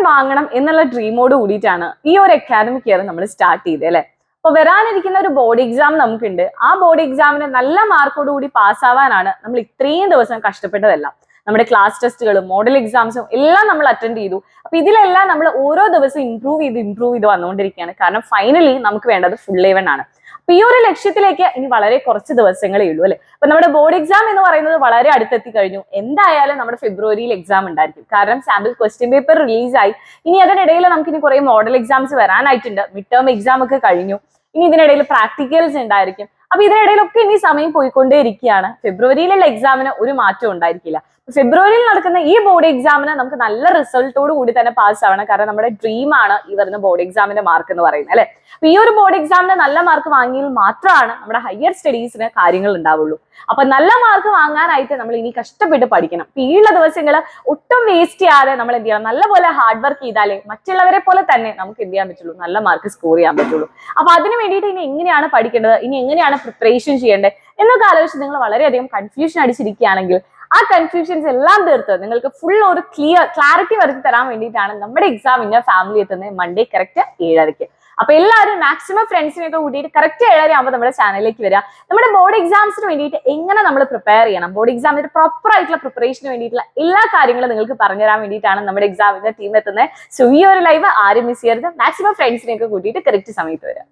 വാങ്ങണം എന്നുള്ള ഡ്രീമോട് കൂടിയിട്ടാണ് ഈ ഒരു അക്കാഡമിക് ഇയർ നമ്മൾ സ്റ്റാർട്ട് ചെയ്തത് അല്ലെ. അപ്പൊ വരാനിരിക്കുന്ന ഒരു ബോർഡ് എക്സാം നമുക്കുണ്ട്. ആ ബോർഡ് എക്സാമിന് നല്ല മാർക്കോട് കൂടി പാസ്സാവാനാണ് നമ്മൾ ഇത്രയും ദിവസം കഷ്ടപ്പെട്ടതെല്ലാം. നമ്മുടെ ക്ലാസ് ടെസ്റ്റുകളും മോഡൽ എക്സാംസും എല്ലാം നമ്മൾ അറ്റൻഡ് ചെയ്തു. അപ്പൊ ഇതിലെല്ലാം നമ്മൾ ഓരോ ദിവസവും ഇംപ്രൂവ് ചെയ്ത് വന്നുകൊണ്ടിരിക്കുകയാണ്. കാരണം ഫൈനലി നമുക്ക് വേണ്ടത് ഫുൾ A1 ആണ്. അപ്പൊ ഈ ഒരു ലക്ഷ്യത്തിലേക്ക് ഇനി വളരെ കുറച്ച് ദിവസങ്ങളേ ഉള്ളൂ അല്ലെ. അപ്പൊ നമ്മുടെ ബോർഡ് എക്സാം എന്ന് പറയുന്നത് വളരെ അടുത്തെത്തി കഴിഞ്ഞു. എന്തായാലും നമ്മുടെ ഫെബ്രുവരിയിൽ എക്സാം ഉണ്ടായിരിക്കും. കാരണം സാമ്പിൾ ക്വസ്റ്റ്യൻ പേപ്പർ റിലീസായി. ഇനി അതിനിടയിൽ നമുക്ക് ഇനി കുറെ മോഡൽ എക്സാംസ് വരാനായിട്ടുണ്ട്. മിഡ് ടേം എക്സാം ഒക്കെ കഴിഞ്ഞു. ഇനി ഇതിനിടയിൽ പ്രാക്ടിക്കൽസ് ഉണ്ടായിരിക്കും. അപ്പൊ ഇതിനിടയിലൊക്കെ ഇനി സമയം പോയിക്കൊണ്ടേ ഇരിക്കുകയാണ്. ഫെബ്രുവരിയിലുള്ള എക്സാമിന് ഒരു മാറ്റം ഉണ്ടായിരിക്കില്ല. ഫെബ്രുവരിയിൽ നടക്കുന്ന ഈ ബോർഡ് എക്സാമിന് നമുക്ക് നല്ല റിസൾട്ടോട് കൂടി തന്നെ പാസ് ആവണം. കാരണം നമ്മുടെ ഡ്രീം ആണ് ഈ വരുന്ന ബോർഡ് എക്സാമിന്റെ മാർക്ക് എന്ന് പറയുന്നത് അല്ലെ. അപ്പൊ ഈ ഒരു ബോർഡ് എക്സാമിന് നല്ല മാർക്ക് വാങ്ങിയാൽ മാത്രമാണ് നമ്മുടെ ഹയർ സ്റ്റഡീസിന് കാര്യങ്ങൾ ഉണ്ടാവുള്ളൂ. അപ്പൊ നല്ല മാർക്ക് വാങ്ങാനായിട്ട് നമ്മൾ ഇനി കഷ്ടപ്പെട്ട് പഠിക്കണം. ഈ ഉള്ള ദിവസങ്ങൾ ഒട്ടും വേസ്റ്റ് ചെയ്യാതെ നമ്മൾ എന്ത് ചെയ്യണം, നല്ലപോലെ ഹാർഡ് വർക്ക് ചെയ്താലേ മറ്റുള്ളവരെ പോലെ തന്നെ നമുക്ക് എന്ത് ചെയ്യാൻ പറ്റുള്ളൂ, നല്ല മാർക്ക് സ്കോർ ചെയ്യാൻ പറ്റുള്ളൂ. അപ്പൊ അതിന് വേണ്ടിയിട്ട് ഇനി എങ്ങനെയാണ് പഠിക്കേണ്ടത്, ഇനി എങ്ങനെയാണ് പ്രിപ്പറേഷൻ ചെയ്യേണ്ടത് എന്നൊക്കെ ആലോചിച്ച് നിങ്ങൾ വളരെയധികം കൺഫ്യൂഷൻ അടിച്ചിരിക്കുകയാണെങ്കിൽ ആ കൺഫ്യൂഷൻസ് എല്ലാം തീർത്ത് നിങ്ങൾക്ക് ഫുൾ ഒരു ക്ലാരിറ്റി വരുത്തി തരാൻ വേണ്ടിയിട്ടാണ് നമ്മുടെ എക്സാം ഇന്ന ഫാമിലി എത്തുന്നത് മൺഡേ കറക്റ്റ് 7:30. അപ്പൊ എല്ലാവരും മാക്സിമം ഫ്രണ്ട്സിനെയൊക്കെ കൂട്ടിയിട്ട് കറക്റ്റ് 7:30 ആകുമ്പോൾ നമ്മുടെ ചാനലിലേക്ക് വരിക. നമ്മുടെ ബോർഡ് എക്സാംസിന് വേണ്ടിയിട്ട് എങ്ങനെ നമ്മൾ പ്രിപ്പയർ ചെയ്യണം, ബോർഡ് എക്സാമിന്റെ പ്രോപ്പർ ആയിട്ടുള്ള പ്രിപ്പറേഷന് വേണ്ടിയിട്ടുള്ള എല്ലാ കാര്യങ്ങളും നിങ്ങൾക്ക് പറഞ്ഞുതരാൻ വേണ്ടിയിട്ടാണ് നമ്മുടെ എക്സാമിന്റെ ടീം എത്തുന്നത്. സോ ഈ ഒരു ലൈവ് ആരും മിസ് ചെയ്യരുത്. മാക്സിമം ഫ്രണ്ട്സിനെയൊക്കെ കൂട്ടിയിട്ട് കറക്റ്റ് സമയത്ത് വരിക.